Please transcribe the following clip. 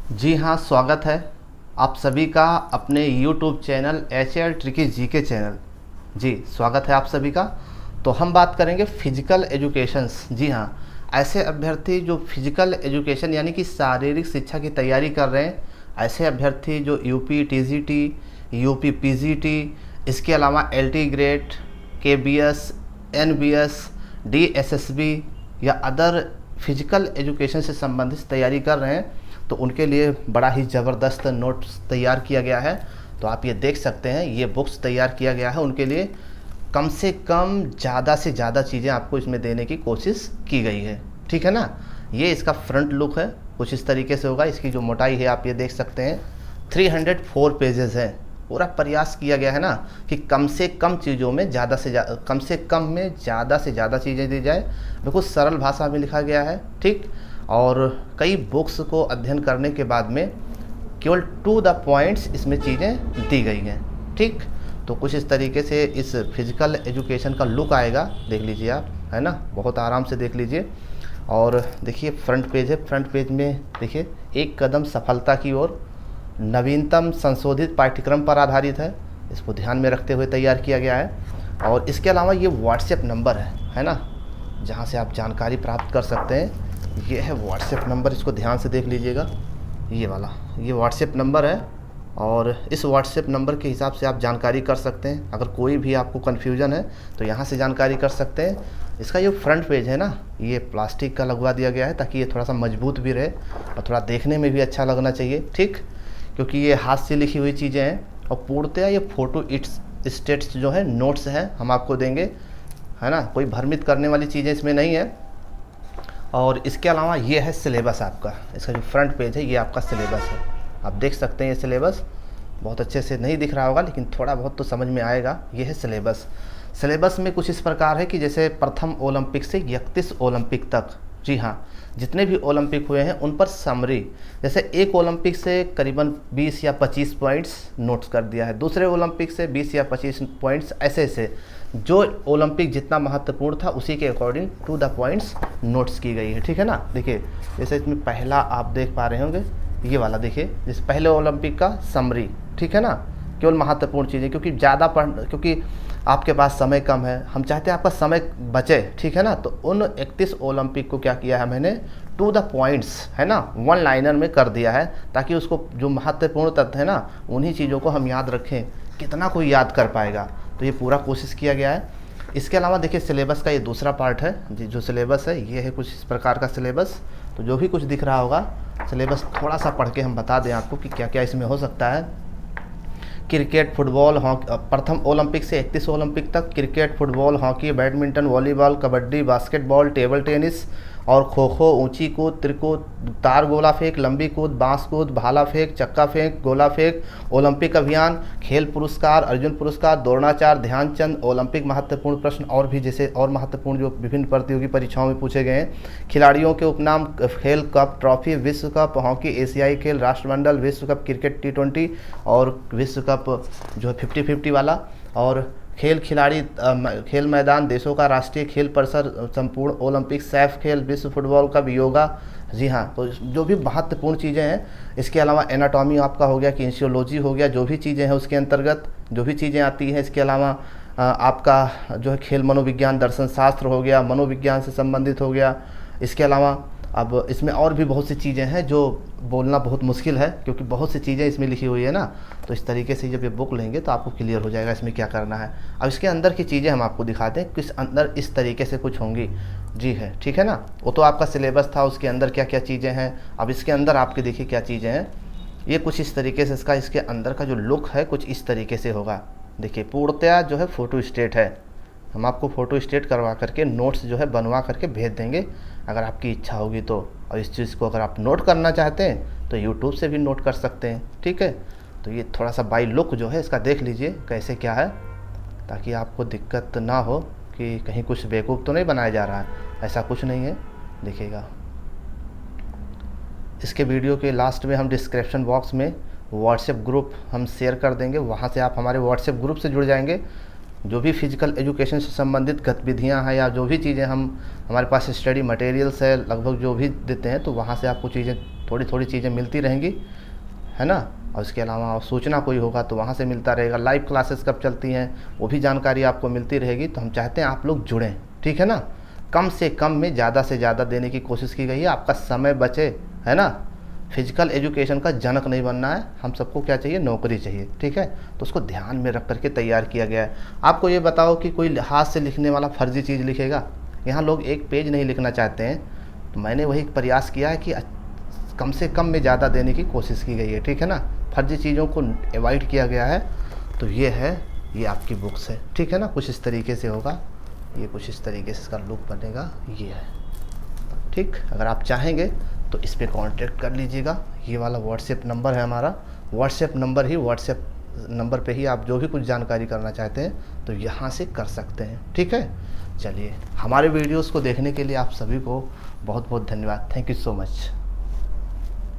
जी हाँ, स्वागत है आप सभी का अपने YouTube channel HL tricky GK channel. जी, स्वागत है आप सभी का। तो हम बात करेंगे फिजिकल एजुकेशंस। जी हाँ, ऐसे अभ्यर्थी जो फिजिकल एजुकेशन यानी कि शारीरिक शिक्षा की तैयारी कर रहे हैं, ऐसे अभ्यर्थी जो यूपी टीजीटी, यूपी पीजीटी, इसके अलावा LT grade, KBS, NBS, DSSB या अदर फिजिकल एजुकेशन से संबंधित तैयारी कर रहे हैं, तो उनके लिए बड़ा ही ज़बरदस्त नोट्स तैयार किया गया है। तो आप ये देख सकते हैं, ये बुक्स तैयार किया गया है उनके लिए। कम से कम ज़्यादा से ज़्यादा चीज़ें आपको इसमें देने की कोशिश की गई है, ठीक है ना। ये इसका फ्रंट लुक है, कुछ इस तरीके से होगा। इसकी जो मोटाई है आप ये देख सकते हैं, 304 पेजेस है। पूरा प्रयास किया गया है ना कि कम से कम चीज़ों में ज़्यादा से ज़्यादा, कम से कम में ज़्यादा से ज़्यादा चीज़ें दी जाए। बिल्कुल सरल भाषा में लिखा गया है, ठीक। और कई बुक्स को अध्ययन करने के बाद में केवल टू द पॉइंट्स इसमें चीज़ें दी गई हैं, ठीक। तो कुछ इस तरीके से इस फिजिकल एजुकेशन का लुक आएगा, देख लीजिए आप, है ना, बहुत आराम से देख लीजिए। और देखिए फ्रंट पेज है, फ्रंट पेज में देखिए, एक कदम सफलता की ओर, नवीनतम संशोधित पाठ्यक्रम पर आधारित है। इसको ध्यान में रखते हुए तैयार किया गया है। और इसके अलावा ये व्हाट्सएप नंबर है ना, जहाँ से आप जानकारी प्राप्त कर सकते हैं। ये है व्हाट्सएप नंबर, इसको ध्यान से देख लीजिएगा, ये वाला, ये व्हाट्सएप नंबर है। और इस व्हाट्सएप नंबर के हिसाब से आप जानकारी कर सकते हैं। अगर कोई भी आपको कन्फ्यूजन है तो यहाँ से जानकारी कर सकते हैं। इसका ये फ्रंट पेज है ना, ये प्लास्टिक का लगवा दिया गया है ताकि ये थोड़ा सा मजबूत भी रहे और थोड़ा देखने में भी अच्छा लगना चाहिए, ठीक। क्योंकि ये हाथ से लिखी हुई चीज़ें हैं और पूर्णतः ये फ़ोटो इट्स स्टेट्स जो है, नोट्स हैं, हम आपको देंगे, है ना। कोई भ्रमित करने वाली चीज़ें इसमें नहीं है। और इसके अलावा ये है सिलेबस आपका, इसका जो फ्रंट पेज है ये आपका सिलेबस है। आप देख सकते हैं ये सिलेबस, बहुत अच्छे से नहीं दिख रहा होगा लेकिन थोड़ा बहुत तो समझ में आएगा। ये है सिलेबस। सिलेबस में कुछ इस प्रकार है कि जैसे प्रथम ओलंपिक से 31 ओलंपिक तक, जी हाँ, जितने भी ओलंपिक हुए हैं उन पर समरी, जैसे एक ओलंपिक से करीबन 20 या 25 पॉइंट्स नोट्स कर दिया है, दूसरे ओलंपिक से 20 या 25 पॉइंट्स, ऐसे ऐसे जो ओलंपिक जितना महत्वपूर्ण था उसी के according to the points notes की गई है, ठीक है ना। देखिए जैसे इसमें पहला आप देख पा रहे होंगे, ये वाला देखिए, जिस पहले ओलंपिक का समरी, ठीक है ना, केवल महत्वपूर्ण चीज़ें, क्योंकि ज़्यादा क्योंकि आपके पास समय कम है, हम चाहते हैं आपका समय बचे, ठीक है ना। तो उन 31 ओलंपिक को क्या किया है मैंने, टू द पॉइंट्स, है ना, वन लाइनर में कर दिया है, ताकि उसको जो महत्वपूर्ण तथ्य है ना उन्हीं चीज़ों को हम याद रखें। कितना कोई याद कर पाएगा, तो ये पूरा कोशिश किया गया है। इसके अलावा देखिए सिलेबस का ये दूसरा पार्ट है जी, जो सिलेबस है ये है कुछ इस प्रकार का सिलेबस। तो जो भी कुछ दिख रहा होगा सिलेबस, थोड़ा सा पढ़ के हम बता दें आपको कि क्या क्या इसमें हो सकता है। क्रिकेट, फुटबॉल, हॉकी, प्रथम ओलंपिक से 31 ओलंपिक तक cricket, football, hockey, badminton, volleyball, kabaddi, basketball, table tennis और खो खो, ऊंची कूद, त्रिकूद, तार गोला फेंक, लंबी कूद, बांस कूद, भाला फेंक, चक्का फेंक, गोला फेंक, ओलंपिक अभियान, खेल पुरस्कार, अर्जुन पुरस्कार, द्रोणाचार्य, ध्यानचंद, ओलंपिक महत्वपूर्ण प्रश्न और भी जैसे और महत्वपूर्ण जो विभिन्न प्रतियोगी परीक्षाओं में पूछे गए हैं। खिलाड़ियों के उपनाम, खेल कप, ट्रॉफी, विश्व कप, हॉकी, एशियाई खेल, राष्ट्रमंडल, विश्व कप क्रिकेट T20 और विश्व कप जो है 50-50 वाला, और खेल खिलाड़ी, खेल मैदान, देशों का राष्ट्रीय खेल परिसर, संपूर्ण ओलंपिक, सैफ खेल, विश्व फुटबॉल कप, योगा। जी हाँ, तो जो भी महत्वपूर्ण चीज़ें हैं। इसके अलावा एनाटॉमी आपका हो गया, किनेसियोलॉजी हो गया, जो भी चीज़ें हैं उसके अंतर्गत जो भी चीज़ें आती हैं। इसके अलावा आपका जो है खेल मनोविज्ञान, दर्शन शास्त्र हो गया, मनोविज्ञान से संबंधित हो गया। इसके अलावा अब इसमें और भी बहुत सी चीज़ें हैं जो बोलना बहुत मुश्किल है, क्योंकि बहुत सी चीज़ें इसमें लिखी हुई है ना। तो इस तरीके से जब ये बुक लेंगे तो आपको क्लियर हो जाएगा इसमें क्या करना है। अब इसके अंदर की चीज़ें हम आपको दिखाते हैं, किस अंदर इस तरीके से कुछ होंगी। जी है, ठीक है ना। वो तो आपका सिलेबस था, उसके अंदर क्या क्या चीज़ें हैं। अब इसके अंदर आपके देखिए क्या चीज़ें हैं। ये कुछ इस तरीके से इसका, इसके अंदर का जो लुक है कुछ इस तरीके से होगा। देखिए पूर्णतया जो है फ़ोटो स्टेट है, हम आपको फ़ोटो स्टेट करवा करके नोट्स जो है बनवा करके भेज देंगे, अगर आपकी इच्छा होगी तो। और इस चीज़ को अगर आप नोट करना चाहते हैं तो यूट्यूब से भी नोट कर सकते हैं, ठीक है। तो ये थोड़ा सा बाई लुक जो है इसका देख लीजिए कैसे क्या है, ताकि आपको दिक्कत ना हो कि कहीं कुछ बेवकूफ़ तो नहीं बनाया जा रहा है। ऐसा कुछ नहीं है, देखिएगा। इसके वीडियो के लास्ट में हम डिस्क्रिप्शन बॉक्स में व्हाट्सएप ग्रुप हम शेयर कर देंगे, वहाँ से आप हमारे व्हाट्सएप ग्रुप से जुड़ जाएंगे। जो भी फिजिकल एजुकेशन से संबंधित गतिविधियां हैं या जो भी चीज़ें हम, हमारे पास स्टडी मटेरियल्स है लगभग जो भी देते हैं, तो वहाँ से आपको चीज़ें थोड़ी थोड़ी चीज़ें मिलती रहेंगी, है ना। और इसके अलावा सूचना कोई होगा तो वहाँ से मिलता रहेगा। लाइव क्लासेस कब चलती हैं वो भी जानकारी आपको मिलती रहेगी। तो हम चाहते हैं आप लोग जुड़ें, ठीक है ना। कम से कम में ज़्यादा से ज़्यादा देने की कोशिश की गई है, आपका समय बचे, है ना। फिजिकल एजुकेशन का जनक नहीं बनना है, हम सबको क्या चाहिए, नौकरी चाहिए, ठीक है। तो उसको ध्यान में रख करके तैयार किया गया है। आपको ये बताओ कि कोई हाथ से लिखने वाला फर्जी चीज़ लिखेगा? यहाँ लोग एक पेज नहीं लिखना चाहते हैं, तो मैंने वही प्रयास किया है कि कम से कम में ज़्यादा देने की कोशिश की गई है, ठीक है ना। फर्जी चीज़ों को अवॉइड किया गया है। तो ये है, ये आपकी बुक्स है, ठीक है ना। कुछ इस तरीके से होगा, ये कुछ इस तरीके से इसका लुक बनेगा, ये है, ठीक। अगर आप चाहेंगे तो इस पर कांटेक्ट कर लीजिएगा। ये वाला व्हाट्सएप नंबर है हमारा, व्हाट्सएप नंबर पे ही आप जो भी कुछ जानकारी करना चाहते हैं तो यहाँ से कर सकते हैं, ठीक है। चलिए, हमारे वीडियोस को देखने के लिए आप सभी को बहुत बहुत धन्यवाद। Thank you so much.